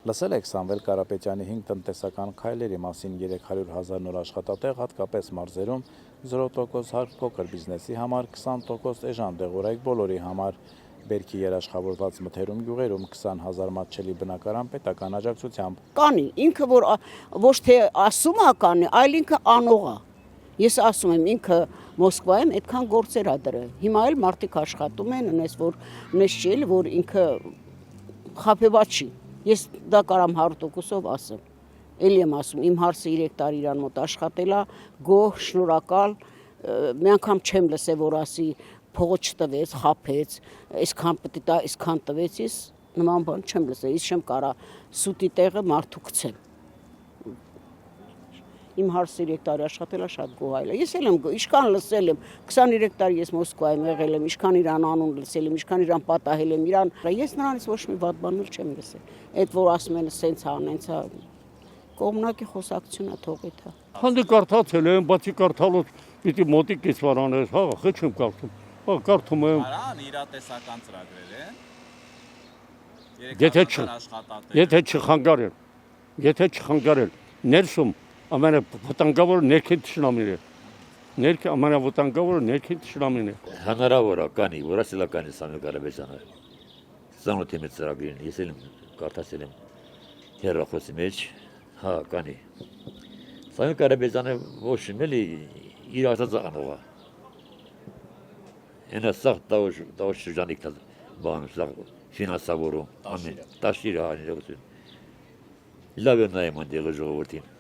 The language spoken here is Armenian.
Լսել եք Սամվել Կարապետյանի 5 տնտեսական քայլերի մասին 300,000 նոր աշխատատեղ, հատկապես մարզերում, 0% հարկ փոքր բիզնեսի համար, 20% էժան դեղորայք բոլորի համար, Բերքի երաշխավորված մթերում գյուղերում 20,000 մատչելի բնակարան պետական աջակցությամբ։ Կանի, ինքը որ ոչ թե ասում է կանի, այլ ինքը անող է։ Ես ասում եմ, ինքը Մոսկվայում այդքան գործեր ա դրել։ Հիմա էլ մարդիկ աշխատում են, ունես որ նշել, որ ինքը խաբեբա չի։ Ես դա կարամ 100%-ով ասեմ։ Էլի եմ ասում, իմ հարսը 3 տարի իրան մոտ աշխատել է, գոհ, շնորհակալ, մի անգամ չեմ լսել, որ ասի փողը չտվեց, խաբեց, այսքան պետք է տա, այսքան տվեց, ես նման բան չեմ լսել, ես չեմ կարա սուտի տեղը մարդու գցեմ։ Իմ հարսը 3 տարի աշխատել է, շատ գոհ է։ Ես էլ եմ ինչքան լսել եմ, 23 տարի ես Մոսկվայում եղել եմ, ինչքան իրան անուն լսել եմ, ինչքան իրան պատահել եմ, իրան ես նրանից ոչ մի վատ բան էլ չեմ լսել։ Այդ որ ասում են սենց է, անենց է, կողմնակի խոսակցություն է թողիթ է։ Հանդի կարդացել եմ, բացի կարդալուց պիտի մոտիկ կիսվարանես, հա, խի չեմ կարդում։ Հա, կարդում եմ։ Արան իրատեսական ծրագրեր են։ Եթե չխանգարել, եթե չխանգարել, ներսում ամենավտանգավորը ներքին թշնամին է։ Ամենավտանգավորը ներքին թշնամին է։ Հնարավոր է կանի, որ ասել է կանի Սամվել Կարապետյանը։ Ծանոթ եմ ծրագրին, ես էլ կարդացել եմ հեռախոսի մեջ, հա, կանի։ Սամվել Կարապետյանը ոչ էլի իր արտածանող է։ Հենա սաղ տավոշ շրջանիկ բան, սաղ ֆինանսավորում, ամեն տաշիր հա, լավ է նայում անդեղը ժողովրդին։